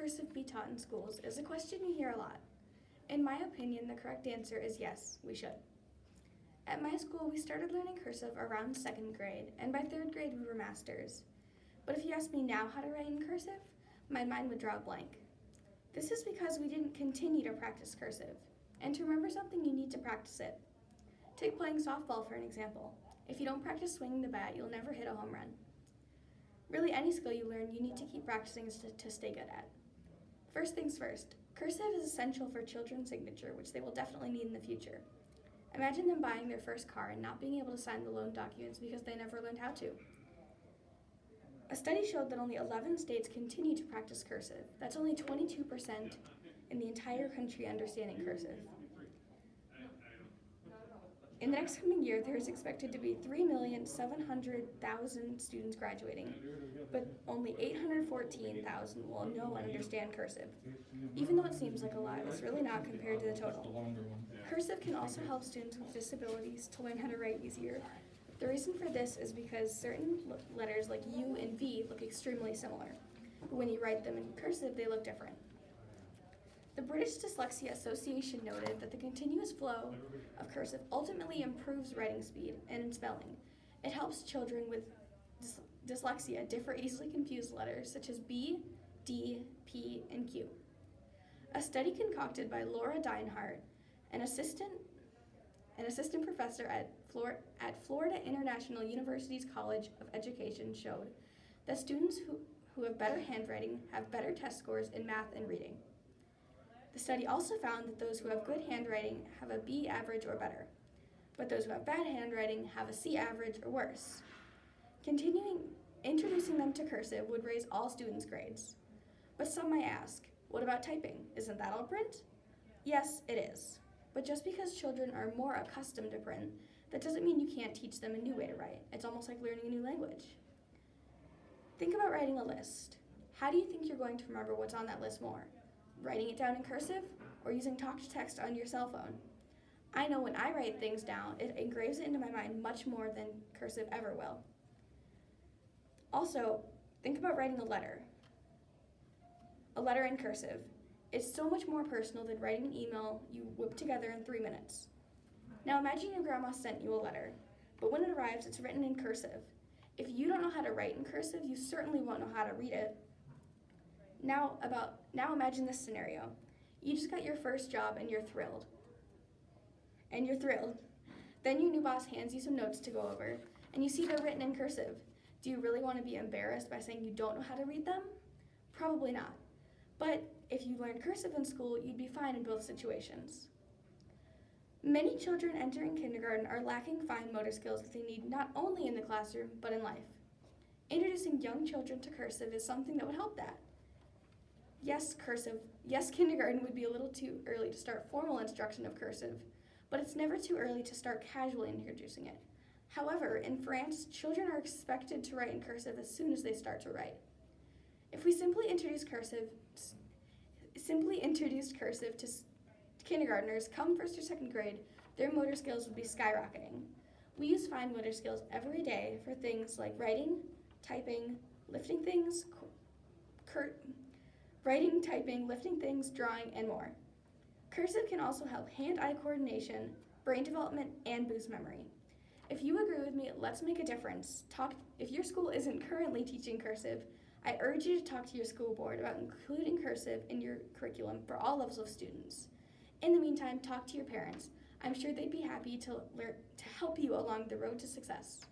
cursive be taught in schools is a question you hear a lot. In my opinion, the correct answer is yes, we should. At my school, we started learning cursive around 2nd grade, and by 3rd grade, we were masters. But if you ask me now how to write in cursive, my mind would draw a blank. This is because we didn't continue to practice cursive. And to remember something, you need to practice it. Take playing softball for an example. If you don't practice swinging the bat, you'll never hit a home run. Really, any skill you learn, you need to keep practicing to stay good at. First things first, cursive is essential for children's signature, which they will definitely need in the future. Imagine them buying their first car and not being able to sign the loan documents because they never learned how to. A study showed that only 11 states continue to practice cursive. That's only 22% in the entire country understanding cursive. In the next coming year, there is expected to be 3,700,000 students graduating, but only 814,000 will know and understand cursive. Even though it seems like a lot, it's really not compared to the total. Cursive can also help students with disabilities to learn how to write easier. The reason for this is because certain letters like U and V look extremely similar, but when you write them in cursive, they look different. The British Dyslexia Association noted that the continuous flow of cursive ultimately improves writing speed and spelling. It helps children with dyslexia differ easily confused letters such as B, D, P, and Q. A study concocted by Laura Deinhardt, an assistant professor at Florida International University's College of Education, showed that students who have better handwriting have better test scores in math and reading. The study also found that those who have good handwriting have a B average or better, but those who have bad handwriting have a C average or worse. Introducing them to cursive would raise all students' grades. But some might ask, what about typing? Isn't that all print? Yes, it is. But just because children are more accustomed to print, that doesn't mean you can't teach them a new way to write. It's almost like learning a new language. Think about writing a list. How do you think you're going to remember what's on that list more? Writing it down in cursive or using talk-to-text on your cell phone? I know when I write things down, it engraves it into my mind much more than cursive ever will. Also, think about writing a letter in cursive. It's so much more personal than writing an email you whip together in 3 minutes. Now imagine your grandma sent you a letter, but when it arrives, it's written in cursive. If you don't know how to write in cursive, you certainly won't know how to read it. Now imagine this scenario. You just got your first job and you're thrilled. Then your new boss hands you some notes to go over, and you see they're written in cursive. Do you really want to be embarrassed by saying you don't know how to read them? Probably not. But if you learned cursive in school, you'd be fine in both situations. Many children entering kindergarten are lacking fine motor skills that they need not only in the classroom, but in life. Introducing young children to cursive is something that would help that. Yes, kindergarten would be a little too early to start formal instruction of cursive, but it's never too early to start casually introducing it. However, in France, children are expected to write in cursive as soon as they start to write. If we simply introduced cursive to kindergartners come 1st or 2nd grade, their motor skills would be skyrocketing. We use fine motor skills every day for things like writing, typing, lifting things, drawing, and more. Cursive can also help hand-eye coordination, brain development, and boost memory. If you agree with me, let's make a difference. If your school isn't currently teaching cursive, I urge you to talk to your school board about including cursive in your curriculum for all levels of students. In the meantime, talk to your parents. I'm sure they'd be happy to help you along the road to success.